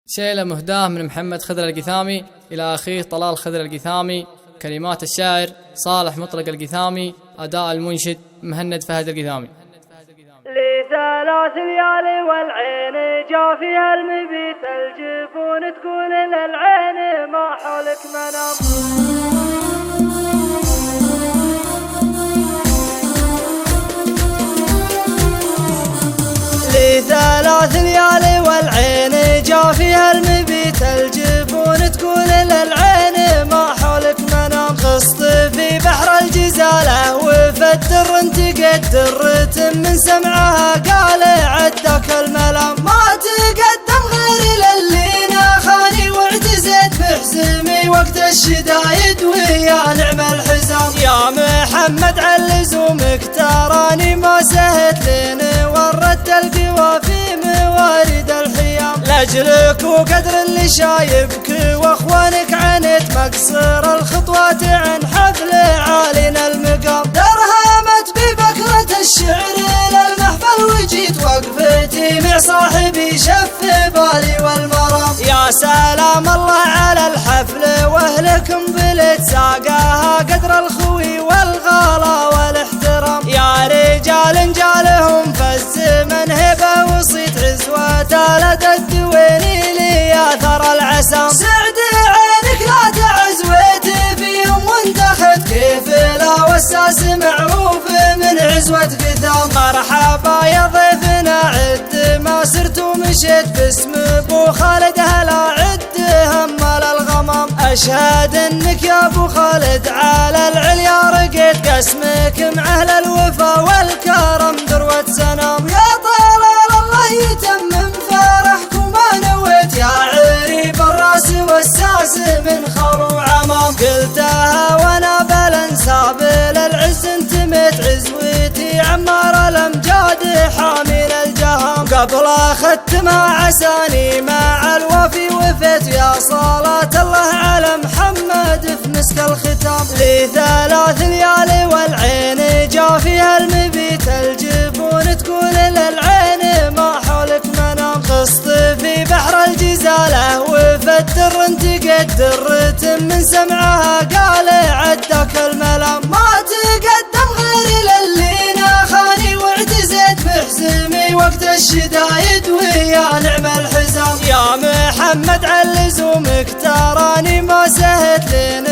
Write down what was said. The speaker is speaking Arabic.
شيلة مهداة من محمد خضر القثامي إلى أخيه طلال خضر القثامي. كلمات الشاعر صالح مطلق القثامي. أداء المنشد مهند فهد القثامي. لثلاث ليالي والعين جا فيها المبيت، الجفون تقول للعين ما حولك منام. لثلاث ليالي والعين جا فيها المبيت، الجفون تقول للعين ما حولك منام. غصت في بحر الجزالة وفتر انتقد درة من سمعها قال عدك الملام. ما تقدم غير للينا خاني واعتزيت بحزمي وقت الشدايد ويا نعم الحزام. يا محمد علزومك تراني ما سهت لين وردت القوى في موارد الحيام. لاجلك وقدر اللي شايبك واخوانك عنيت مقصر الخطوات عن حفل عالينا المقام. درهمت ببكرة الشعر للمحفل وجيت وقفتي مع صاحبي شف بالي والمرام. يا سلام الله على الحفل واهلكم بلد ساقاها قدر الخوي والغلا والاحترام. يا رجال جالهم فالزمن هبه وصيت عزوة لدى الدويني لي اثر العسام. سعد عينك لا تعزويت فيهم وانتخت كيف لا والساس معروف من عزوة قثام. مرحبا يا ضيفنا عد ما سرت ومشيت باسم ابو خالد هلا عد همال الغمام. اشهد انك يا ابو خالد على العليا رقيت قسمك مع اهل الوفا والكرم ذروة سنام. يا طلال الله يتمم فرحكم ما نويت، يا عريب الراس والساس من خرو عمام. قلتها وانا بالانساب للعز انتميت، عزوتي عمار الامجاد حامل الجهام. قبل اخذت ما عساني مع الوفي وفيت، يا صلاة الله على محمد في مسك الختام. لثلاث ليالي والعين جا فيها المبيت، الجفون تقول للعين ما حولك منام. غصت في بحر الجزالة وفتر انتقد درة من سمعها قال عدك الملام. ما تقدم غير للينا خاني واعتزيت بحزمي وقت الشدايد ويا نعم الحزام. يا محمد علزومك تراني ما سهت لين